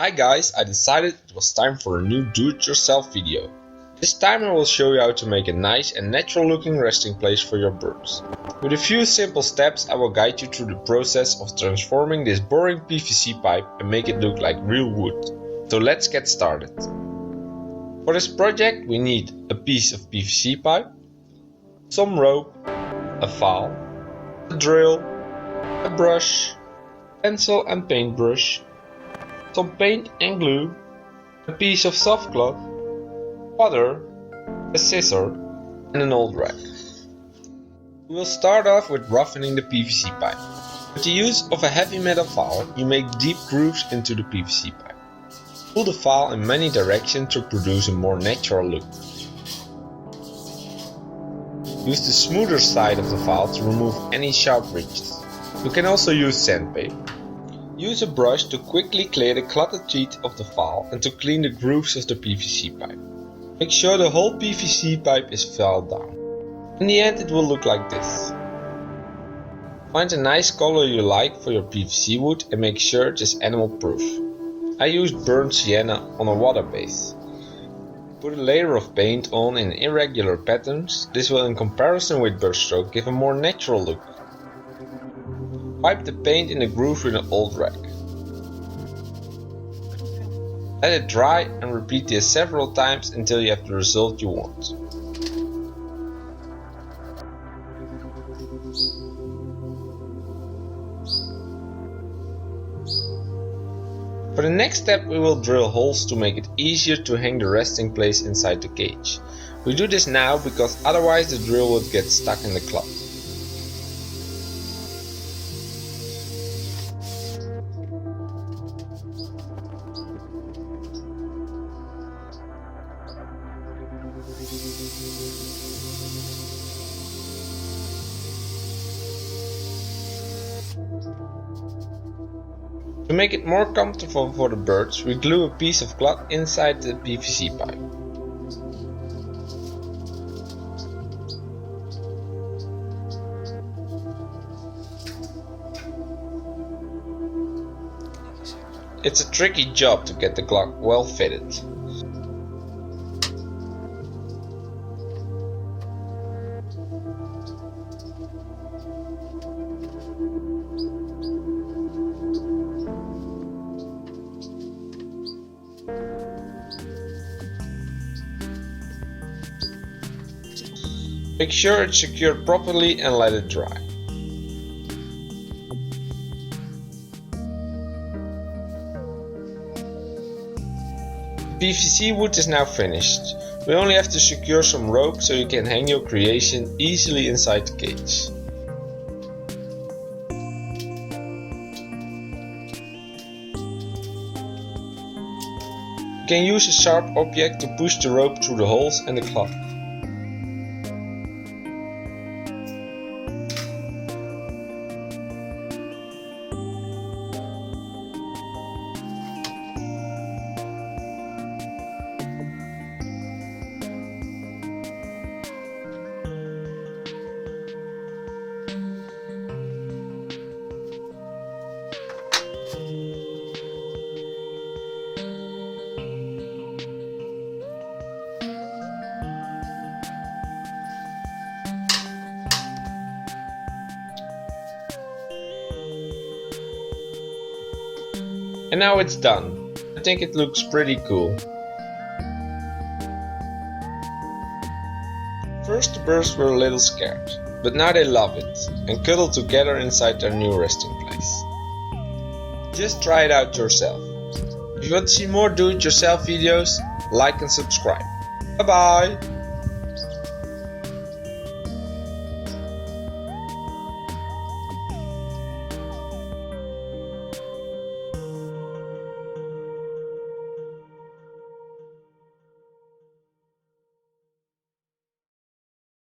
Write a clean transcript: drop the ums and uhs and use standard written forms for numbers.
Hi guys, I decided it was time for a new do-it-yourself video. This time I will show you how to make a nice and natural looking resting place for your birds. With a few simple steps I will guide you through the process of transforming this boring PVC pipe and make it look like real wood. So let's get started. For this project we need a piece of PVC pipe, some rope, a file, a drill, a brush, pencil and paintbrush, some paint and glue, a piece of soft cloth, water, a scissor and an old rag. We will start off with roughening the PVC pipe. With the use of a heavy metal file, you make deep grooves into the PVC pipe. Pull the file in many directions to produce a more natural look. Use the smoother side of the file to remove any sharp ridges. You can also use sandpaper. Use a brush to quickly clear the cluttered teeth of the file and to clean the grooves of the PVC pipe. Make sure the whole PVC pipe is filed down. In the end it will look like this. Find a nice color you like for your PVC wood and make sure it is animal proof. I used burnt sienna on a water base. Put a layer of paint on in irregular patterns. This will in comparison with brushstroke give a more natural look. Wipe the paint in the groove with an old rag. Let it dry and repeat this several times until you have the result you want. For the next step we will drill holes to make it easier to hang the resting place inside the cage. We do this now because otherwise the drill would get stuck in the cloth. To make it more comfortable for the birds, we glue a piece of cloth inside the PVC pipe. It's a tricky job to get the cloth well fitted. Make sure it's secured properly and let it dry. The PVC wood is now finished. We only have to secure some rope so you can hang your creation easily inside the cage. You can use a sharp object to push the rope through the holes and the cloth. And now it's done. I think it looks pretty cool. First the birds were a little scared, but now they love it and cuddle together inside their new resting place. Just try it out yourself. If you want to see more do-it-yourself videos, like and subscribe. Bye bye!